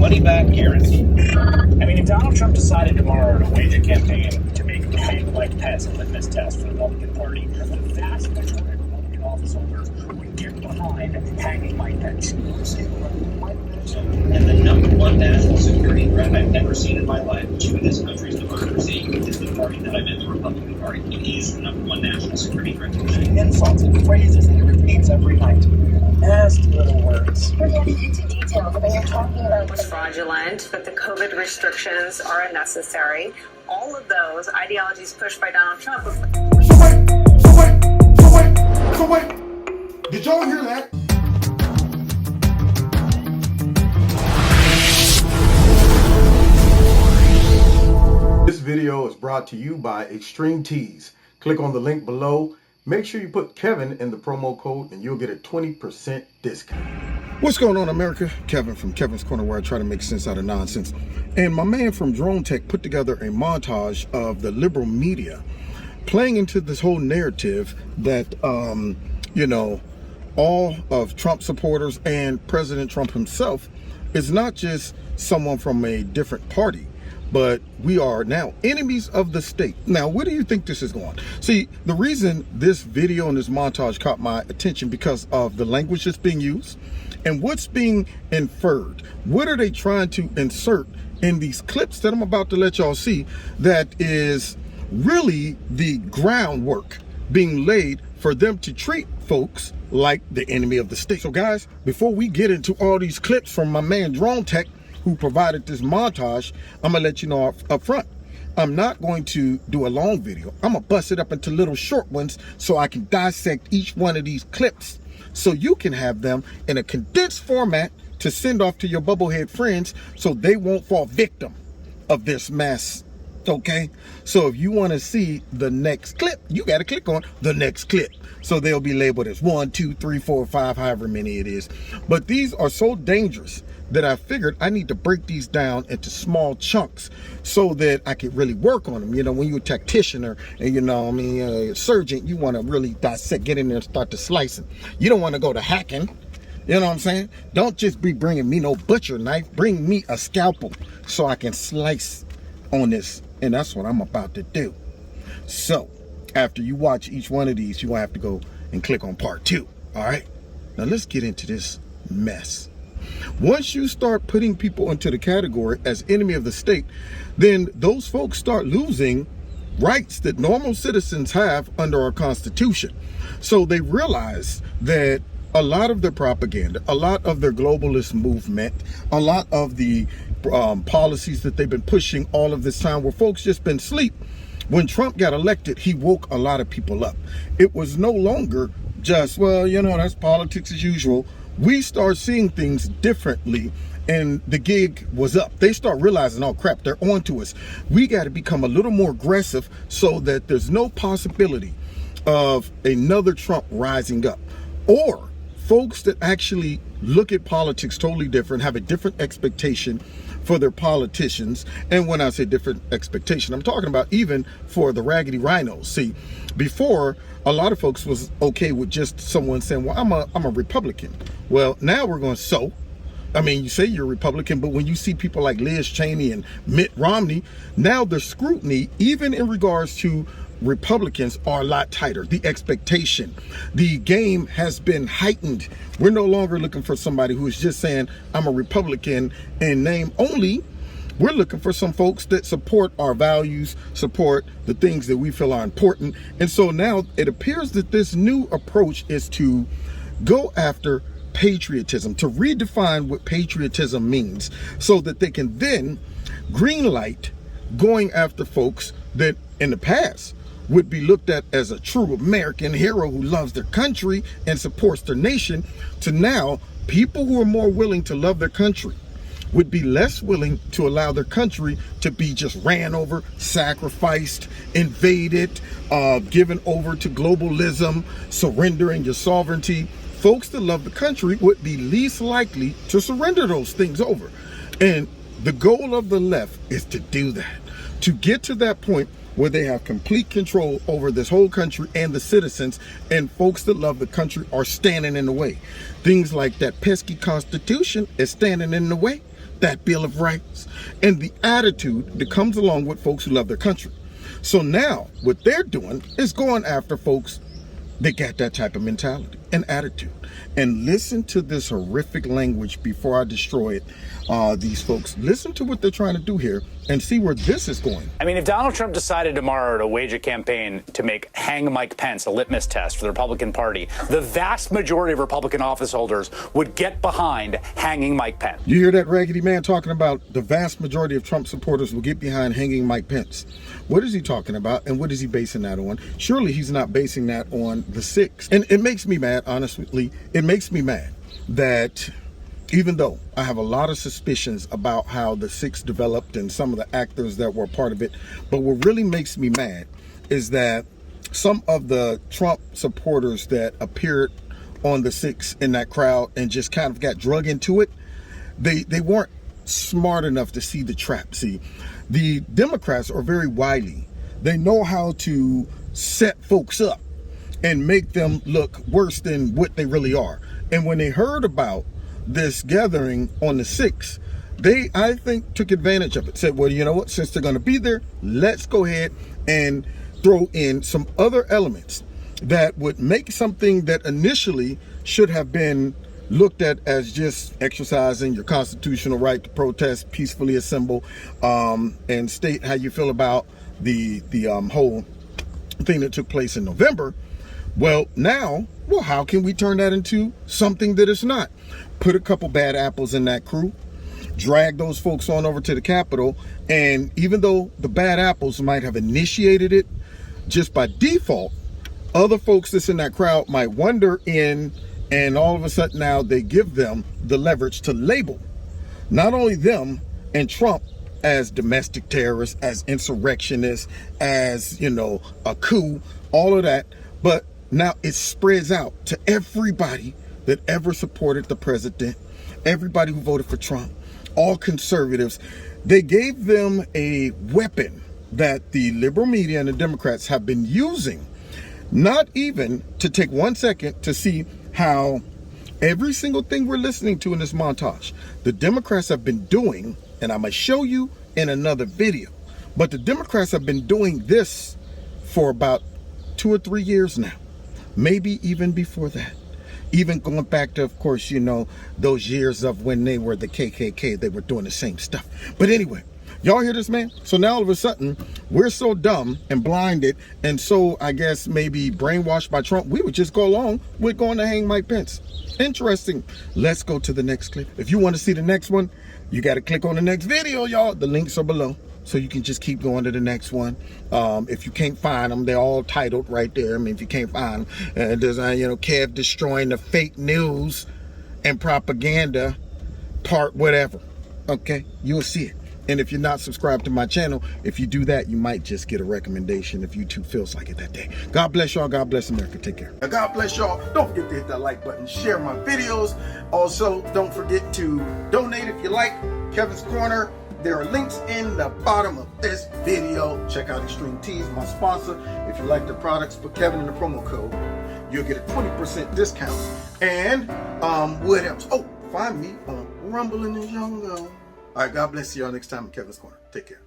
money back guarantee. I mean, if Donald Trump decided tomorrow to wage a campaign to make Mike Pence a litmus test for the Republican Party, the vast majority of Republican office holders would get behind hanging Mike Pence. And the number one national security threat I've ever seen in my life to this country's democracy is the party that I'm in, the Republican Party. It is the number one national security threat. Insults and phrases that he repeats every night. Nasty little words. We're getting into details when you're talking about was fraudulent, that the COVID restrictions are unnecessary. All of those ideologies pushed by Donald Trump. So wait. Did y'all hear that? This video is brought to you by Extreme Tees. Click on the link below. Make sure you put Kevin in the promo code and you'll get a 20% discount. What's going on, America? Kevin from Kevin's Corner, where I try to make sense out of nonsense. And my man from Drone Tech put together a montage of the liberal media playing into this whole narrative that, all of Trump supporters and President Trump himself is not just someone from a different party, but we are now enemies of the state. Now, where do you think this is going? See, the reason this video and this montage caught my attention because of the language that's being used and what's being inferred. What are they trying to insert in these clips that I'm about to let y'all see that is really the groundwork being laid for them to treat folks like the enemy of the state? So guys, before we get into all these clips from my man Drone Tech, who provided this montage, I'm gonna let you know up front, I'm not going to do a long video. I'm gonna bust it up into little short ones so I can dissect each one of these clips so you can have them in a condensed format to send off to your bubblehead friends so they won't fall victim of this mess. Okay, so if you want to see the next clip, you got to click on the next clip. So they'll be labeled as 1, 2, 3, 4, 5, however many it is. But these are so dangerous that I figured I need to break these down into small chunks so that I can really work on them. You know, when you're a tactician or, a surgeon, you want to really dissect, get in there and start to slicing. You don't want to go to hacking. You know what I'm saying? Don't just be bringing me no butcher knife. Bring me a scalpel so I can slice on this. And that's what I'm about to do. So after you watch each one of these, you're gonna have to go and click on part 2. All right, now let's get into this mess. Once you start putting people into the category as enemy of the state, then those folks start losing rights that normal citizens have under our Constitution. So they realize that a lot of their propaganda, a lot of their globalist movement, a lot of the policies that they've been pushing all of this time where folks just been asleep. When Trump got elected, he woke a lot of people up. It was no longer just, well, that's politics as usual. We start seeing things differently and the gig was up. They start realizing, oh crap, they're on to us. We got to become a little more aggressive so that there's no possibility of another Trump rising up, or folks that actually look at politics totally different, have a different expectation for their politicians. And when I say different expectation, I'm talking about even for the raggedy rhinos. See, before, a lot of folks was okay with just someone saying, well, I'm a Republican. Well, now we're going, you say you're a Republican, but when you see people like Liz Cheney and Mitt Romney, now the scrutiny, even in regards to Republicans, are a lot tighter. The expectation, the game has been heightened. We're no longer looking for somebody who is just saying, I'm a Republican in name only. We're looking for some folks that support our values, support the things that we feel are important. And so now it appears that this new approach is to go after patriotism, to redefine what patriotism means so that they can then greenlight going after folks that in the past would be looked at as a true American hero who loves their country and supports their nation, to now people who are more willing to love their country would be less willing to allow their country to be just ran over, sacrificed, invaded, given over to globalism, surrendering your sovereignty. Folks that love the country would be least likely to surrender those things over. And the goal of the left is to do that, to get to that point where they have complete control over this whole country and the citizens, and folks that love the country are standing in the way. Things like that pesky Constitution is standing in the way. that Bill of Rights and the attitude that comes along with folks who love their country. So now what they're doing is going after folks that got that type of mentality and attitude. And listen to this horrific language before I destroy it. These folks, listen to what they're trying to do here and see where this is going. I mean, if Donald Trump decided tomorrow to wage a campaign to make hang Mike Pence a litmus test for the Republican Party, the vast majority of Republican office holders would get behind hanging Mike Pence. You hear that raggedy man talking about the vast majority of Trump supporters will get behind hanging Mike Pence? What is he talking about, and what is he basing that on? Surely he's not basing that on the 6. And it makes me mad, honestly. It makes me mad that even though I have a lot of suspicions about how the 6 developed and some of the actors that were a part of it, but what really makes me mad is that some of the Trump supporters that appeared on the 6 in that crowd and just kind of got drug into it, they weren't smart enough to see the trap. See, the Democrats are very wily. They know how to set folks up and make them look worse than what they really are. And when they heard about this gathering on the 6th, they, I think, took advantage of it. Said, well, you know what, since they're going to be there, let's go ahead and throw in some other elements that would make something that initially should have been looked at as just exercising your constitutional right to protest, peacefully assemble, and state how you feel about the whole thing that took place in November. Well, now, how can we turn that into something that it's not? Put a couple bad apples in that crew, drag those folks on over to the Capitol, and even though the bad apples might have initiated it, just by default, other folks that's in that crowd might wander in, and all of a sudden now they give them the leverage to label not only them and Trump as domestic terrorists, as insurrectionists, as, you know, a coup, all of that, but now it spreads out to everybody that ever supported the president, everybody who voted for Trump, all conservatives. They gave them a weapon that the liberal media and the Democrats have been using, not even to take 1 second to see how every single thing we're listening to in this montage, the Democrats have been doing, and I'm going to show you in another video, but the Democrats have been doing this for about 2 or 3 years now, maybe even before that. Even going back to, of course, you know, those years of when they were the KKK, they were doing the same stuff. But anyway, y'all hear this, man? So now all of a sudden, we're so dumb and blinded, and so I guess maybe brainwashed by Trump, we would just go along with going to hang Mike Pence. Interesting. Let's go to the next clip. If you want to see the next one, you got to click on the next video, y'all. The links are below, so you can just keep going to the next one. If you can't find them, they're all titled right there. I mean, if you can't find them, there's, you know, Kev destroying the fake news and propaganda part, whatever. Okay, you'll see it. And if you're not subscribed to my channel, if you do that, you might just get a recommendation if YouTube feels like it that day. God bless y'all. God bless America. Take care. Now, God bless y'all. Don't forget to hit that like button, share my videos. Also, don't forget to donate if you like. Kevin's Corner. There are links in the bottom of this video. Check out Extreme Teas, my sponsor. If you like the products, put Kevin in the promo code. You'll get a 20% discount. And what else? Oh, find me on Rumble in the Jungle. All right, God bless you all next time in Kevin's Corner. Take care.